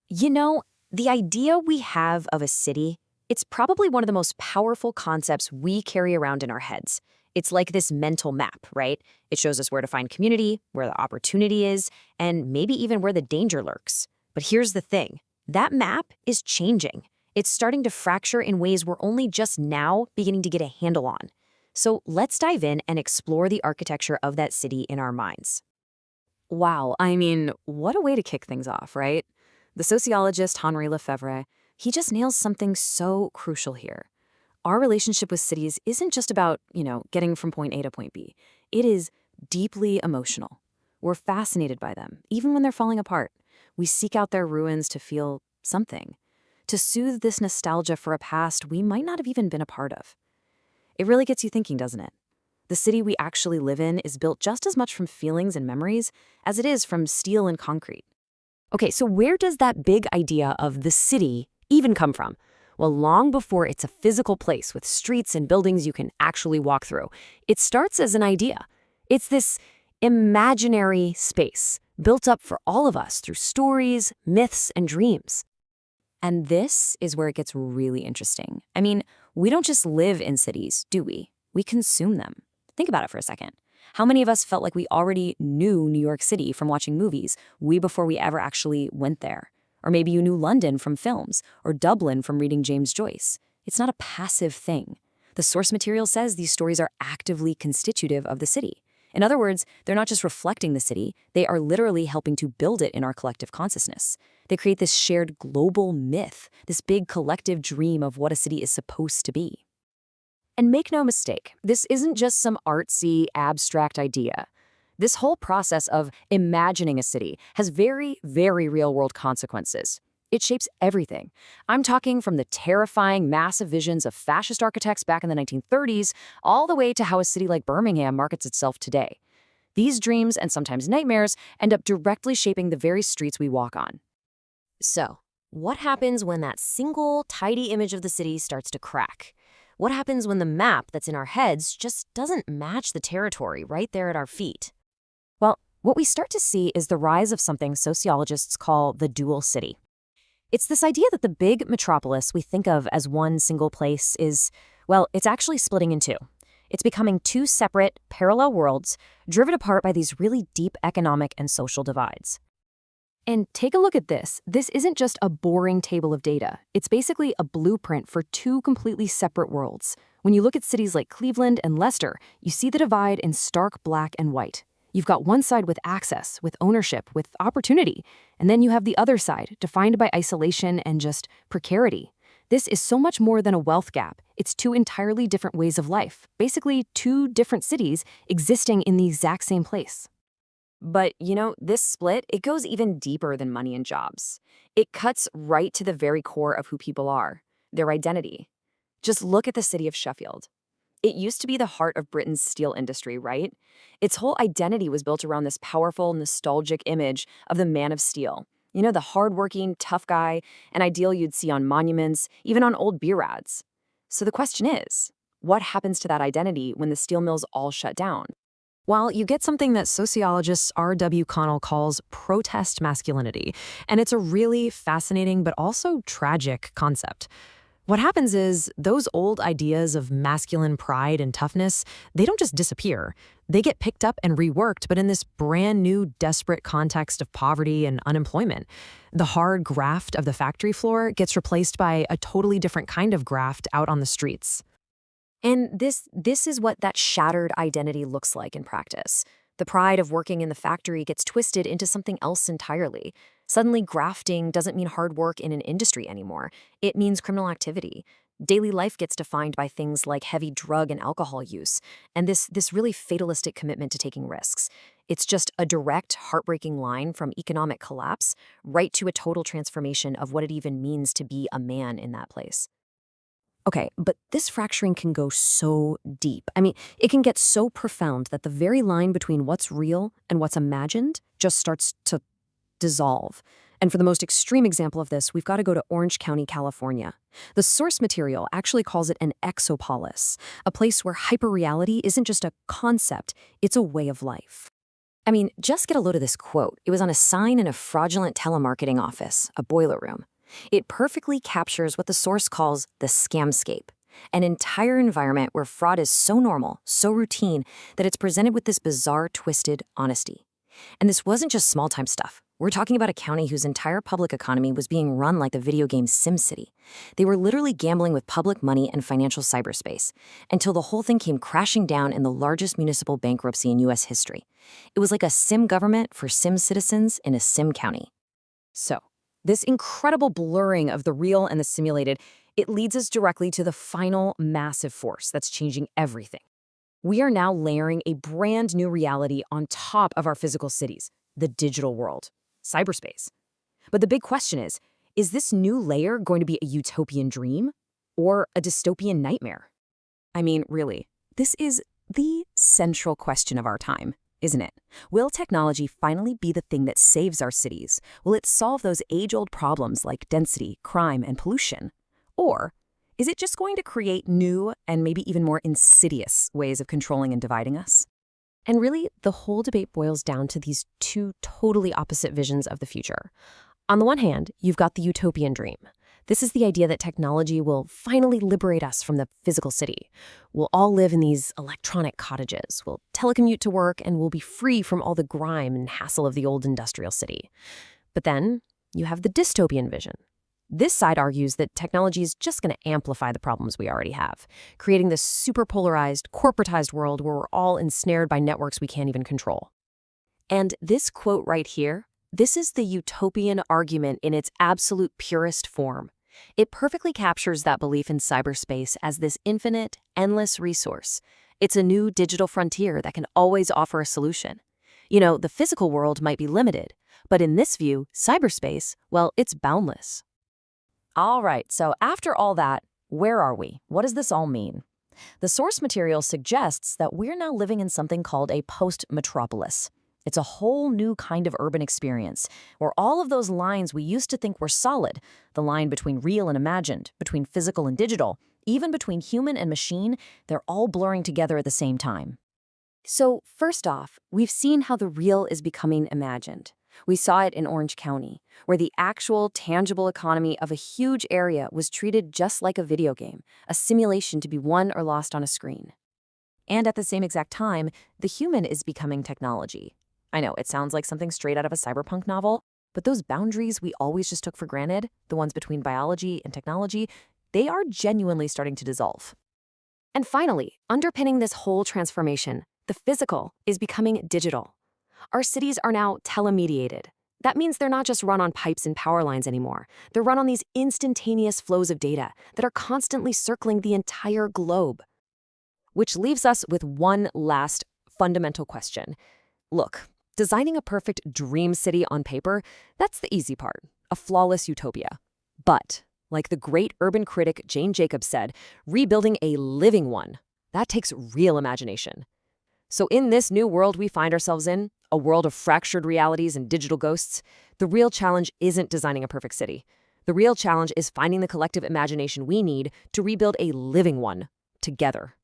You know, the idea we have of a city, it's probably one of the most powerful concepts we carry around in our heads. It's like this mental map, right? It shows us where to find community, where the opportunity is, and maybe even where the danger lurks. But here's the thing. That map is changing. It's starting to fracture in ways we're only just now beginning to get a handle on. So let's dive in and explore the architecture of that city in our minds. Wow, I mean, what a way to kick things off, right? The sociologist Henri Lefebvre, he just nails something so crucial here. Our relationship with cities isn't just about, getting from point A to point B. It is deeply emotional. We're fascinated by them, even when they're falling apart. We seek out their ruins to feel something, to soothe this nostalgia for a past we might not have even been a part of. It really gets you thinking, doesn't it? The city we actually live in is built just as much from feelings and memories as it is from steel and concrete. Okay, so where does that big idea of the city even come from? Well, long before it's a physical place with streets and buildings you can actually walk through, it starts as an idea. It's this imaginary space built up for all of us through stories, myths, and dreams. And this is where it gets really interesting. I mean, we don't just live in cities, do we? We consume them. Think about it for a second. How many of us felt like we already knew New York City from watching movies way before we ever actually went there? Or maybe you knew London from films, or Dublin from reading James Joyce. It's not a passive thing. The source material says these stories are actively constitutive of the city. In other words, they're not just reflecting the city, they are literally helping to build it in our collective consciousness. They create this shared global myth, this big collective dream of what a city is supposed to be. And make no mistake, this isn't just some artsy, abstract idea. This whole process of imagining a city has very, very real-world consequences. It shapes everything. I'm talking from the terrifying, massive visions of fascist architects back in the 1930s, all the way to how a city like Birmingham markets itself today. These dreams, and sometimes nightmares, end up directly shaping the very streets we walk on. So, what happens when that single, tidy image of the city starts to crack? What happens when the map that's in our heads just doesn't match the territory right there at our feet? Well, what we start to see is the rise of something sociologists call the dual city. It's this idea that the big metropolis we think of as one single place is, well, it's actually splitting in two. It's becoming two separate, parallel worlds, driven apart by these really deep economic and social divides. And take a look at this. This isn't just a boring table of data. It's basically a blueprint for two completely separate worlds. When you look at cities like Cleveland and Leicester, you see the divide in stark black and white. You've got one side with access, with ownership, with opportunity, and then you have the other side, defined by isolation and just precarity. This is so much more than a wealth gap. It's two entirely different ways of life, basically two different cities existing in the exact same place. But, this split, it goes even deeper than money and jobs. It cuts right to the very core of who people are, their identity. Just look at the city of Sheffield. It used to be the heart of Britain's steel industry, right? Its whole identity was built around this powerful, nostalgic image of the man of steel. The hardworking, tough guy, an ideal you'd see on monuments, even on old beer ads. So the question is, what happens to that identity when the steel mills all shut down? Well, you get something that sociologist R.W. Connell calls protest masculinity, and it's a really fascinating but also tragic concept. What happens is those old ideas of masculine pride and toughness, they don't just disappear. They get picked up and reworked, but in this brand new, desperate context of poverty and unemployment. The hard graft of the factory floor gets replaced by a totally different kind of graft out on the streets. And this is what that shattered identity looks like in practice. The pride of working in the factory gets twisted into something else entirely. Suddenly, grafting doesn't mean hard work in an industry anymore. It means criminal activity. Daily life gets defined by things like heavy drug and alcohol use, and this really fatalistic commitment to taking risks. It's just a direct, heartbreaking line from economic collapse right to a total transformation of what it even means to be a man in that place. Okay, but this fracturing can go so deep. I mean, it can get so profound that the very line between what's real and what's imagined just starts to dissolve. And for the most extreme example of this, we've got to go to Orange County, California. The source material actually calls it an exopolis, a place where hyperreality isn't just a concept, it's a way of life. I mean, just get a load of this quote. It was on a sign in a fraudulent telemarketing office, a boiler room. It perfectly captures what the source calls the scamscape, an entire environment where fraud is so normal, so routine, that it's presented with this bizarre, twisted honesty. And this wasn't just small-time stuff. We're talking about a county whose entire public economy was being run like the video game SimCity. They were literally gambling with public money and financial cyberspace, until the whole thing came crashing down in the largest municipal bankruptcy in U.S. history. It was like a Sim government for Sim citizens in a Sim county. So, this incredible blurring of the real and the simulated, it leads us directly to the final massive force that's changing everything. We are now layering a brand new reality on top of our physical cities, the digital world, cyberspace. But the big question is this new layer going to be a utopian dream or a dystopian nightmare? I mean, really, this is the central question of our time, isn't it? Will technology finally be the thing that saves our cities? Will it solve those age-old problems like density, crime, and pollution? Or is it just going to create new and maybe even more insidious ways of controlling and dividing us? And really, the whole debate boils down to these two totally opposite visions of the future. On the one hand, you've got the utopian dream. This is the idea that technology will finally liberate us from the physical city. We'll all live in these electronic cottages. We'll telecommute to work, and we'll be free from all the grime and hassle of the old industrial city. But then you have the dystopian vision. This side argues that technology is just going to amplify the problems we already have, creating this super polarized, corporatized world where we're all ensnared by networks we can't even control. And this quote right here, this is the utopian argument in its absolute purest form. It perfectly captures that belief in cyberspace as this infinite, endless resource. It's a new digital frontier that can always offer a solution. You know, the physical world might be limited, but in this view, cyberspace, well, it's boundless. All right, so after all that, where are we? What does this all mean? The source material suggests that we're now living in something called a post-metropolis. It's a whole new kind of urban experience, where all of those lines we used to think were solid, the line between real and imagined, between physical and digital, even between human and machine, they're all blurring together at the same time. So first off, we've seen how the real is becoming imagined. We saw it in Orange County, where the actual, tangible economy of a huge area was treated just like a video game, a simulation to be won or lost on a screen. And at the same exact time, the human is becoming technology. I know, it sounds like something straight out of a cyberpunk novel, but those boundaries we always just took for granted, the ones between biology and technology, they are genuinely starting to dissolve. And finally, underpinning this whole transformation, the physical is becoming digital. Our cities are now telemediated. That means they're not just run on pipes and power lines anymore. They're run on these instantaneous flows of data that are constantly circling the entire globe. Which leaves us with one last fundamental question. Look, designing a perfect dream city on paper, that's the easy part, a flawless utopia. But, like the great urban critic Jane Jacobs said, rebuilding a living one, that takes real imagination. So in this new world we find ourselves in, a world of fractured realities and digital ghosts, the real challenge isn't designing a perfect city. The real challenge is finding the collective imagination we need to rebuild a living one together.